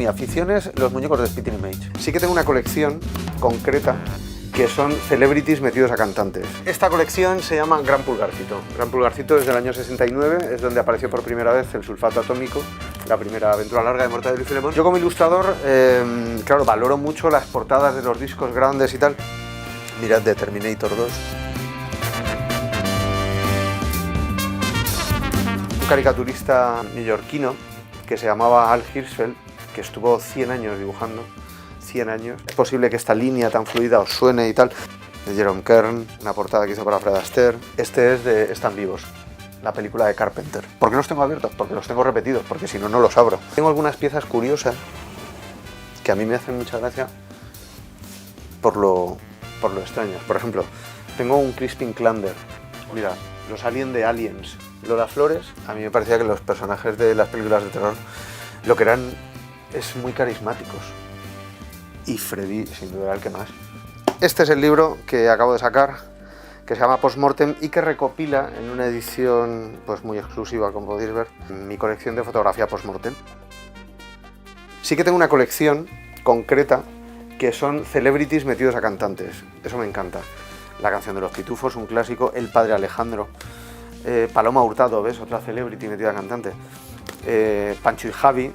mi afición es los muñecos de Spitting Image. Sí que tengo una colección concreta que son celebrities metidos a cantantes. Esta colección se llama Gran Pulgarcito. Gran Pulgarcito es del año 69, es donde apareció por primera vez el sulfato atómico, la primera aventura larga de Mortadelo y Filemón. Yo como ilustrador, claro, valoro mucho las portadas de los discos grandes y tal. Mirad de Terminator 2. Un caricaturista neoyorquino que se llamaba Al Hirschfeld, que estuvo 100 años dibujando. 100 años. Es posible que esta línea tan fluida os suene y tal. De Jerome Kern, una portada que hizo para Fred Astaire. Este es de Están vivos, la película de Carpenter. ¿Por qué los tengo abiertos? Porque los tengo repetidos, porque si no, no los abro. Tengo algunas piezas curiosas que a mí me hacen mucha gracia por lo extrañas. Por ejemplo, tengo un Crispin Klander. Mira, los aliens de Aliens. Lola Flores, a mí me parecía que los personajes de las películas de terror lo que eran es muy carismáticos. Y Freddy, sin duda, era el que más. Este es el libro que acabo de sacar, que se llama Postmortem y que recopila en una edición pues muy exclusiva, como podéis ver, mi colección de fotografía postmortem. Sí que tengo una colección concreta que son celebrities metidos a cantantes. Eso me encanta. La canción de los Pitufos, un clásico. El Padre Alejandro. Paloma Hurtado, ¿ves? Otra celebrity metida a cantante. Pancho y Javi.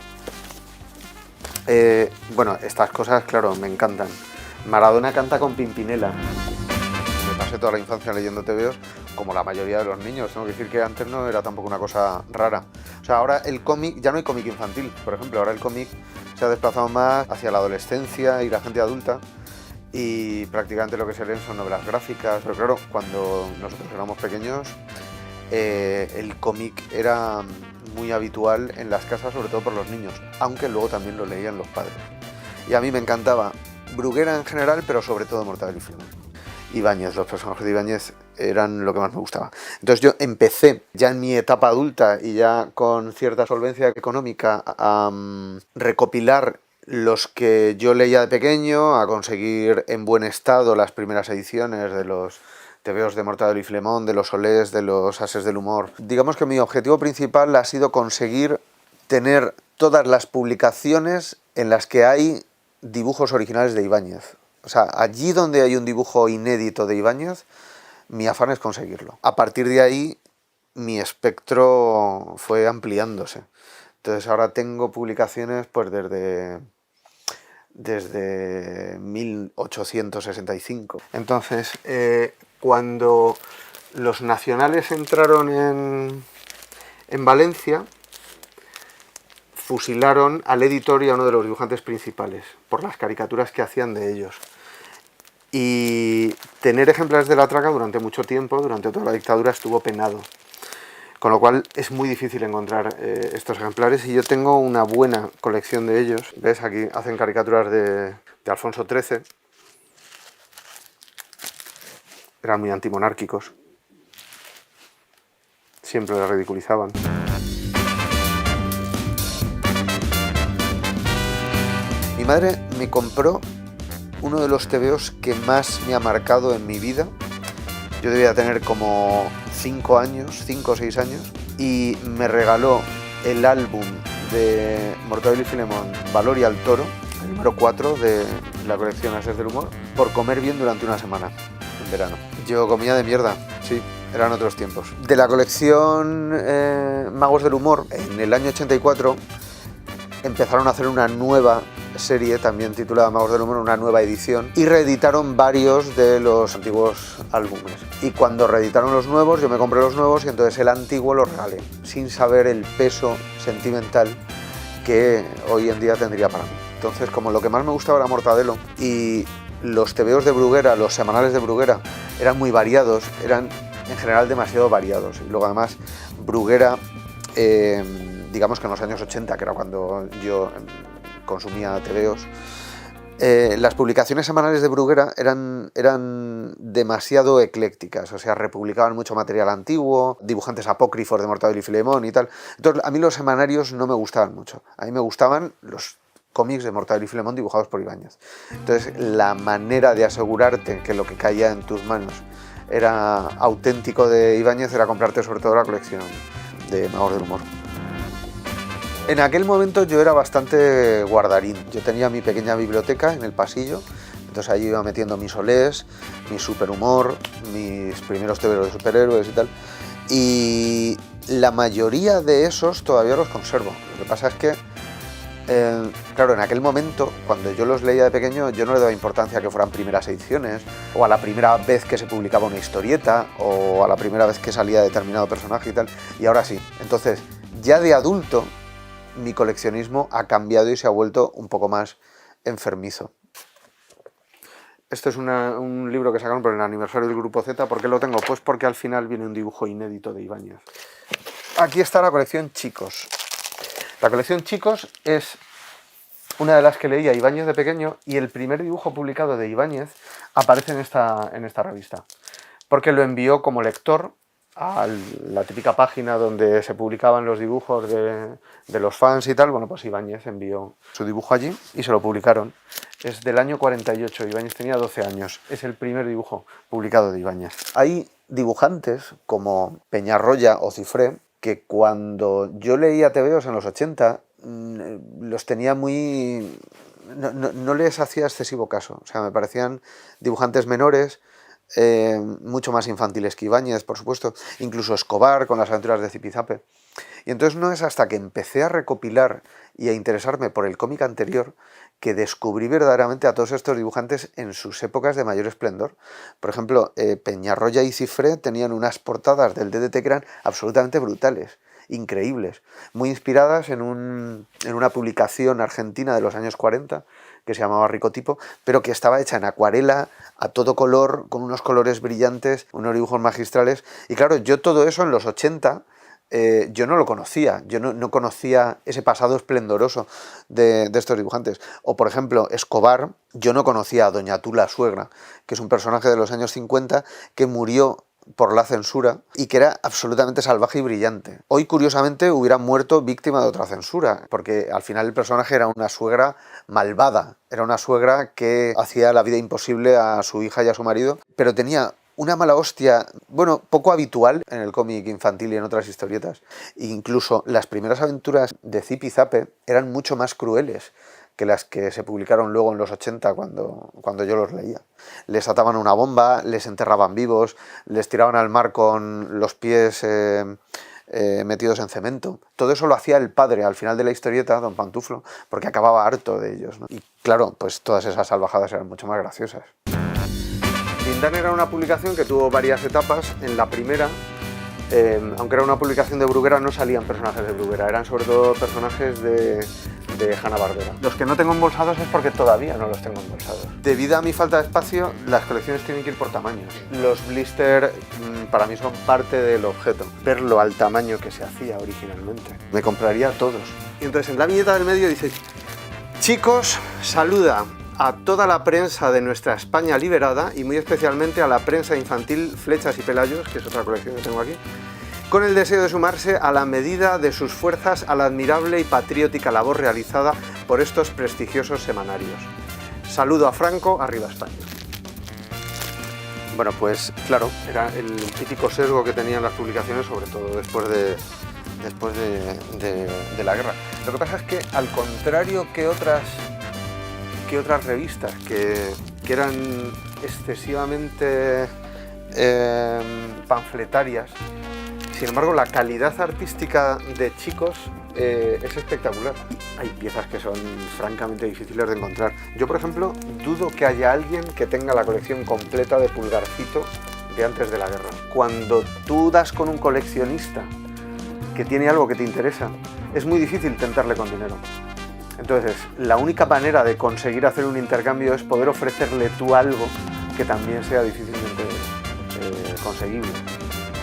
Bueno, estas cosas, claro, me encantan. Maradona canta con Pimpinela. Me pasé toda la infancia leyendo tebeos, como la mayoría de los niños. Tengo que decir que antes no era tampoco una cosa rara. O sea, ahora el cómic, ya no hay cómic infantil, por ejemplo. Ahora el cómic se ha desplazado más hacia la adolescencia y la gente adulta. Y prácticamente lo que se leen son novelas gráficas. Pero claro, cuando nosotros éramos pequeños, el cómic era muy habitual en las casas, sobre todo por los niños, aunque luego también lo leían los padres. Y a mí me encantaba Bruguera en general, pero sobre todo Mortadelo y Filemón. Ibáñez, los personajes de Ibáñez eran lo que más me gustaba. Entonces yo empecé ya en mi etapa adulta y ya con cierta solvencia económica a recopilar los que yo leía de pequeño, a conseguir en buen estado las primeras ediciones de los tebeos de Mortadelo y Filemón, de los Olés, de los Ases del Humor. Digamos que mi objetivo principal ha sido conseguir tener todas las publicaciones en las que hay dibujos originales de Ibáñez. O sea, allí donde hay un dibujo inédito de Ibáñez, mi afán es conseguirlo. A partir de ahí, mi espectro fue ampliándose. Entonces ahora tengo publicaciones pues desde 1865. Entonces, cuando los nacionales entraron en Valencia, fusilaron al editor y a uno de los dibujantes principales por las caricaturas que hacían de ellos. Y tener ejemplares de la traca durante mucho tiempo, durante toda la dictadura, estuvo penado. Con lo cual es muy difícil encontrar estos ejemplares y yo tengo una buena colección de ellos. ¿Ves? Aquí hacen caricaturas de Alfonso XIII. Eran muy antimonárquicos. Siempre la ridiculizaban. Mi madre me compró uno de los tebeos que más me ha marcado en mi vida. Yo debía tener como 5 o 6 años y me regaló el álbum de Mortadelo y Filemón, Valor y al Toro, el número 4 de la colección Ases del Humor, por comer bien durante una semana, en verano. Yo comía de mierda, sí, eran otros tiempos. De la colección Magos del Humor, en el año 84, empezaron a hacer una nueva serie también titulada Magos del Humor, una nueva edición, y reeditaron varios de los antiguos álbumes. Y cuando reeditaron los nuevos, yo me compré los nuevos y entonces el antiguo lo regalé, sin saber el peso sentimental que hoy en día tendría para mí. Entonces, como lo que más me gustaba era Mortadelo y los tebeos de Bruguera, los semanales de Bruguera, eran muy variados, eran en general demasiado variados. Y luego además Bruguera, digamos que en los años 80, que era cuando yo consumía tebeos, las publicaciones semanales de Bruguera eran demasiado eclécticas, o sea, republicaban mucho material antiguo, dibujantes apócrifos de Mortadelo y Filemón y tal. Entonces, a mí los semanarios no me gustaban mucho. A mí me gustaban los cómics de Mortadelo y Filemón dibujados por Ibáñez. Entonces, la manera de asegurarte que lo que caía en tus manos era auténtico de Ibáñez era comprarte sobre todo la colección de Magos del Humor. En aquel momento yo era bastante guardarín. Yo tenía mi pequeña biblioteca en el pasillo, entonces allí iba metiendo mis olés, mi superhumor, mis primeros tebeos de superhéroes y tal. Y la mayoría de esos todavía los conservo. Lo que pasa es que, claro, en aquel momento, cuando yo los leía de pequeño, yo no le daba importancia a que fueran primeras ediciones, o a la primera vez que se publicaba una historieta, o a la primera vez que salía determinado personaje y tal, y ahora sí. Entonces, ya de adulto, mi coleccionismo ha cambiado y se ha vuelto un poco más enfermizo. Esto es un libro que sacaron por el aniversario del Grupo Z. ¿Por qué lo tengo? Pues porque al final viene un dibujo inédito de Ibáñez. Aquí está la colección Chicos. La colección Chicos es una de las que leía Ibáñez de pequeño y el primer dibujo publicado de Ibáñez aparece en esta revista. Porque lo envió como lector a la típica página donde se publicaban los dibujos de los fans y tal. Bueno, pues Ibáñez envió su dibujo allí y se lo publicaron. Es del año 48, Ibáñez tenía 12 años. Es el primer dibujo publicado de Ibáñez. Hay dibujantes como Peñarroya o Cifré que cuando yo leía tebeos en los 80 los tenía muy... No les hacía excesivo caso. O sea, me parecían dibujantes menores, mucho más infantiles que Ibáñez, por supuesto, incluso Escobar con las aventuras de Zipizape. Y entonces no es hasta que empecé a recopilar y a interesarme por el cómic anterior que descubrí verdaderamente a todos estos dibujantes en sus épocas de mayor esplendor. Por ejemplo, Peñarroya y Cifré tenían unas portadas del DDT que eran absolutamente brutales, increíbles, muy inspiradas en una publicación argentina de los años 40 que se llamaba Ricotipo, pero que estaba hecha en acuarela, a todo color, con unos colores brillantes, unos dibujos magistrales. Y claro, yo todo eso en los 80... yo no lo conocía, yo no conocía ese pasado esplendoroso de estos dibujantes. O por ejemplo, Escobar, yo no conocía a Doña Tula Suegra, que es un personaje de los años 50 que murió por la censura y que era absolutamente salvaje y brillante. Hoy, curiosamente, hubiera muerto víctima de otra censura, porque al final el personaje era una suegra malvada, era una suegra que hacía la vida imposible a su hija y a su marido, pero tenía una mala hostia, bueno, poco habitual en el cómic infantil y en otras historietas. Incluso las primeras aventuras de Zipizape eran mucho más crueles que las que se publicaron luego en los 80 cuando yo los leía. Les ataban una bomba, les enterraban vivos, les tiraban al mar con los pies metidos en cemento. Todo eso lo hacía el padre al final de la historieta, Don Pantuflo, porque acababa harto de ellos, ¿no? Y claro, pues todas esas salvajadas eran mucho más graciosas. Tintán era una publicación que tuvo varias etapas. En la primera, aunque era una publicación de Bruguera, no salían personajes de Bruguera, eran sobre todo personajes de Hanna-Barbera. Los que no tengo embolsados es porque todavía no los tengo embolsados. Debido a mi falta de espacio, las colecciones tienen que ir por tamaños. Los blister para mí son parte del objeto. Verlo al tamaño que se hacía originalmente. Me compraría todos. Y entonces en la viñeta del medio dice: Chicos, saluda a toda la prensa de nuestra España liberada y muy especialmente a la prensa infantil Flechas y Pelayos, que es otra colección que tengo aquí, con el deseo de sumarse a la medida de sus fuerzas a la admirable y patriótica labor realizada por estos prestigiosos semanarios. Saludo a Franco, arriba España. Bueno, pues claro, era el típico sesgo que tenían las publicaciones, sobre todo después de la guerra. Lo que pasa es que, al contrario que otras revistas que eran excesivamente panfletarias, sin embargo la calidad artística de Chicos es espectacular. Hay piezas que son francamente difíciles de encontrar. Yo, por ejemplo, dudo que haya alguien que tenga la colección completa de Pulgarcito de antes de la guerra. Cuando tú das con un coleccionista que tiene algo que te interesa, es muy difícil tentarle con dinero. Entonces, la única manera de conseguir hacer un intercambio es poder ofrecerle tú algo que también sea difícilmente conseguible.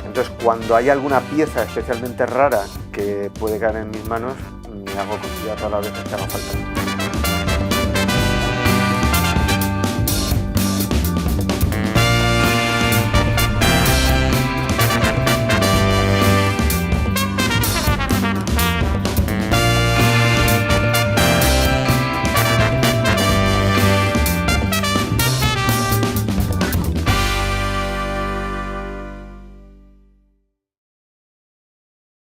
Entonces, cuando hay alguna pieza especialmente rara que puede caer en mis manos, me hago con ella todas las veces que haga falta.